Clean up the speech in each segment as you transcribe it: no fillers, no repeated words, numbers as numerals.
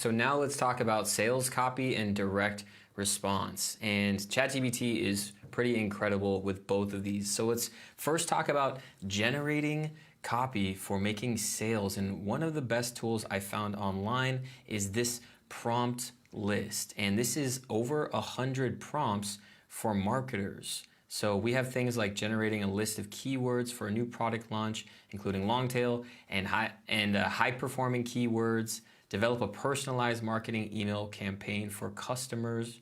So now let's talk about sales copy and direct response. And ChatGPT is pretty incredible with both of these. So let's first talk about generating copy for making sales. And one of the best tools I found online is this prompt list. And this is over 100 prompts for marketers. So we have things like generating a list of keywords for a new product launch, including long tail and high performing keywords. Develop a personalized marketing email campaign for customers,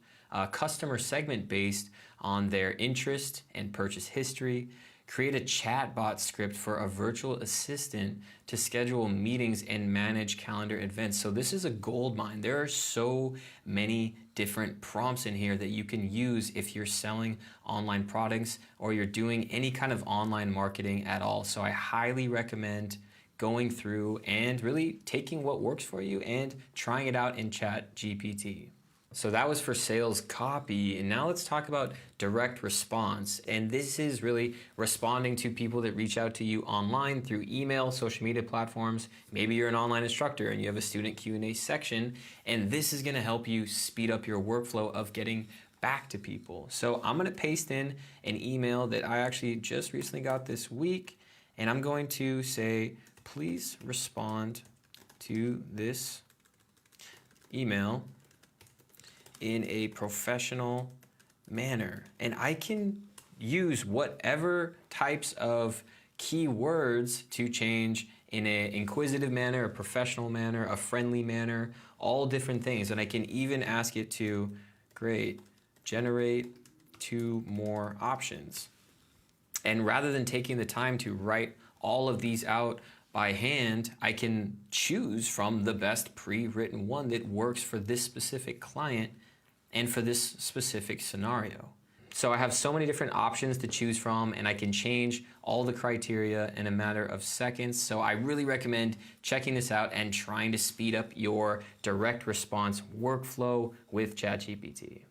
customer segment based on their interest and purchase history. Create a chatbot script for a virtual assistant to schedule meetings and manage calendar events. So this is a gold mine. There are so many different prompts in here that you can use if you're selling online products or you're doing any kind of online marketing at all. So I highly recommend going through and really taking what works for you and trying it out in ChatGPT. So that was for sales copy, and now let's talk about direct response. And this is really responding to people that reach out to you online through email, social media platforms. Maybe you're an online instructor and you have a student Q&A section, and this is gonna help you speed up your workflow of getting back to people. So I'm gonna paste in an email that I actually just recently got this week, and I'm going to say, please respond to this email in a professional manner. And I can use whatever types of keywords to change in an inquisitive manner, a professional manner, a friendly manner, all different things. And I can even ask it to, great, generate 2 more options. And rather than taking the time to write all of these out by hand, I can choose from the best pre-written one that works for this specific client and for this specific scenario. So I have so many different options to choose from, and I can change all the criteria in a matter of seconds. So I really recommend checking this out and trying to speed up your direct response workflow with ChatGPT.